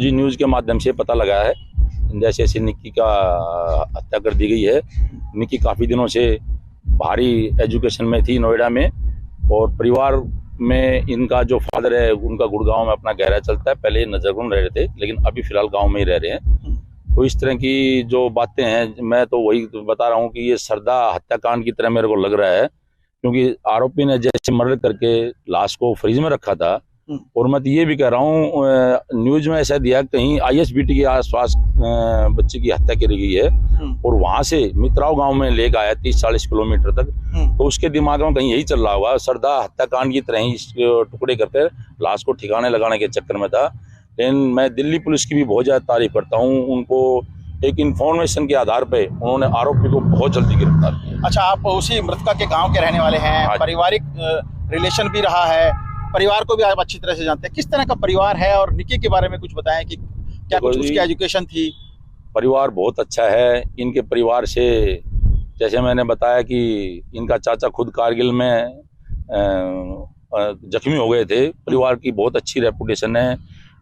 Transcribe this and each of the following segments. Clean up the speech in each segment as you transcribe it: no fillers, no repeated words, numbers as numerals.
जी news के माध्यम से पता लगा है जैसे ऐसे निक्की का हत्या कर दी गई है। निक्की काफ़ी दिनों से भारी एजुकेशन में थी नोएडा में, और परिवार में इनका जो फादर है उनका गुड़गांव में अपना गहरा चलता है। पहले नजरगुन रह रहे थे लेकिन अभी फिलहाल गांव में ही रह रहे हैं। तो इस तरह की जो बातें हैं, मैं तो वही बता रहा हूँ कि ये सरदा हत्याकांड की तरह मेरे को लग रहा है, क्योंकि आरोपी ने जैसे मर्डर करके लाश को फ्रिज में रखा था। और मैं तो ये भी कह रहा हूँ, न्यूज में ऐसा दिया कहीं आईएसबीटी के आसपास बच्चे की हत्या करी गई है, और वहां से मित्राव गांव में ले गया 30-40 किलोमीटर तक। तो उसके दिमाग में कहीं यही चल रहा होगा, सरदा हत्याकांड की तरह ही टुकड़े करके लाश को ठिकाने लगाने के चक्कर में था। लेकिन मैं दिल्ली पुलिस की भी बहुत ज्यादा तारीफ करता हूँ। उनको एक इन्फॉर्मेशन के आधार पे उन्होंने आरोपी को बहुत जल्दी गिरफ्तार किया। अच्छा, आप उसी मृतका के गांव के रहने वाले हैं, पारिवारिक रिलेशन भी रहा है, परिवार को भी आप अच्छी तरह से जानते हैं। किस तरह का परिवार है और निक्की के बारे में कुछ बताएं कि क्या कुछ उसकी एजुकेशन थी? परिवार बहुत अच्छा है। इनके परिवार से जैसे मैंने बताया कि इनका चाचा खुद कारगिल में जख्मी हो गए थे। परिवार की बहुत अच्छी रेपुटेशन है।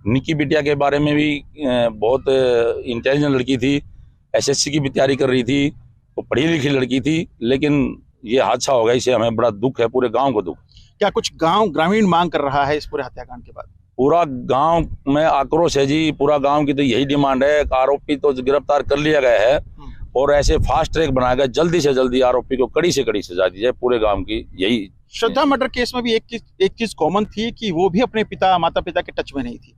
निक्की बिटिया के बारे में भी बहुत इंटेलिजेंट लड़की थी, एसएससी की भी तैयारी कर रही थी, वो पढ़ी लिखी लड़की थी। लेकिन ये हादसा हो गया, इससे हमें बड़ा दुख है, पूरे गांव को दुख। क्या कुछ गांव ग्रामीण मांग कर रहा है इस पूरे हत्याकांड के बाद? पूरा गांव में आक्रोश है जी। पूरा गांव की तो यही डिमांड है। आरोपी तो गिरफ्तार कर लिया गया है और ऐसे फास्ट ट्रैक बनाया गया, जल्दी से जल्दी आरोपी को कड़ी से कड़ी सजा दी जाए। पूरे गांव की यही। श्रद्धा मर्डर केस में भी एक चीज कॉमन थी कि वो भी अपने माता पिता के टच में नहीं थी।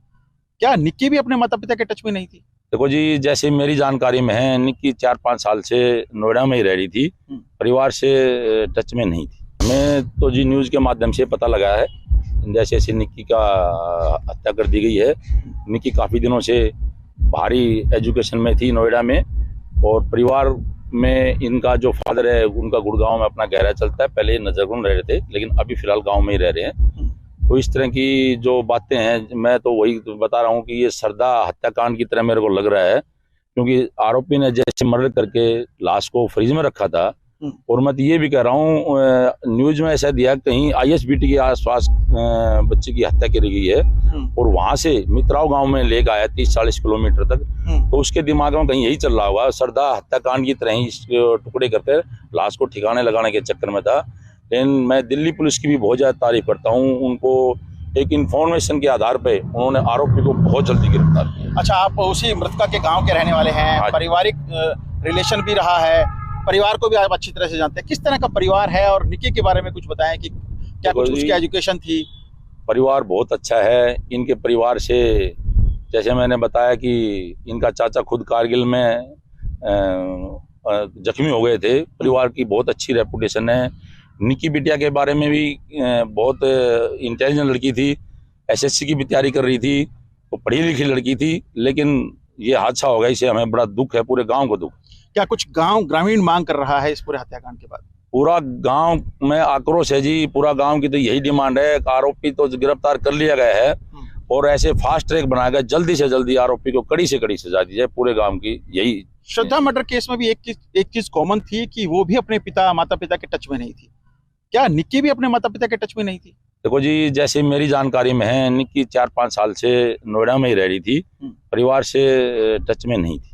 क्या निक्की भी अपने माता पिता के टच में नहीं थी? देखो जी, जैसे मेरी जानकारी में है, निक्की 4-5 साल से नोएडा में ही रह रही थी, परिवार से टच में नहीं थी। हमें तो जी न्यूज़ के माध्यम से पता लगा है जैसे ऐसे निक्की का हत्या कर दी गई है। निक्की काफ़ी दिनों से भारी एजुकेशन में थी नोएडा में, और परिवार में इनका जो फादर है उनका गुड़गांव में अपना गहरा चलता है। पहले नजरगुन रह रहे थे लेकिन अभी फिलहाल गांव में ही रह रहे हैं। तो इस तरह की जो बातें हैं, मैं तो वही बता रहा हूँ कि ये सरदा हत्याकांड की तरह मेरे को लग रहा है, क्योंकि आरोपी ने जैसे मर्डर करके लाश को फ्रिज में रखा था। और मैं तो ये भी कह रहा हूँ, न्यूज में ऐसा दिया कहीं आईएसबीटी के आसपास बच्चे की हत्या करी गई है, और वहां से मित्राव गांव में ले गया 30-40 किलोमीटर तक। तो उसके दिमाग में कहीं यही चल रहा होगा, सरदा हत्याकांड की तरह ही टुकड़े करके लाश को ठिकाने लगाने के चक्कर में था। लेकिन मैं दिल्ली पुलिस की भी बहुत ज्यादा तारीफ करता हूँ। उनको एक इन्फॉर्मेशन के आधार पे उन्होंने आरोपी को बहुत जल्दी गिरफ्तार किया। अच्छा, आप उसी मृतका के गांव के रहने वाले हैं, पारिवारिक रिलेशन भी रहा है, परिवार को भी आप अच्छी तरह से जानते हैं। किस तरह का परिवार है और निक्की के बारे में कुछ बताएं कि क्या कुछ उसकी एजुकेशन थी? परिवार बहुत अच्छा है। इनके परिवार से जैसे मैंने बताया कि इनका चाचा खुद कारगिल में जख्मी हो गए थे। परिवार की बहुत अच्छी रेपुटेशन है। निक्की बिटिया के बारे में भी बहुत इंटेलिजेंट लड़की थी, एसएससी की भी तैयारी कर रही थी, वो पढ़ी लिखी लड़की थी। लेकिन ये हादसा हो गया, इससे हमें बड़ा दुख है, पूरे गांव को दुख। क्या कुछ गांव ग्रामीण मांग कर रहा है इस पूरे हत्याकांड के बाद? पूरा गांव में आक्रोश है जी। पूरा गांव की तो यही डिमांड है। आरोपी तो गिरफ्तार कर लिया गया है और ऐसे फास्ट ट्रैक बनाया गया, जल्दी से जल्दी आरोपी को कड़ी से कड़ी सजा दी जाए। पूरे गांव की यही। श्रद्धा मर्डर केस में भी एक चीज कॉमन थी कि वो भी अपने माता पिता के टच में नहीं थी। क्या निक्की भी अपने माता पिता के टच में नहीं थी? देखो जी, जैसे मेरी जानकारी में है, निक्की 4-5 साल से नोएडा में ही रह रही थी, परिवार से टच में नहीं थी।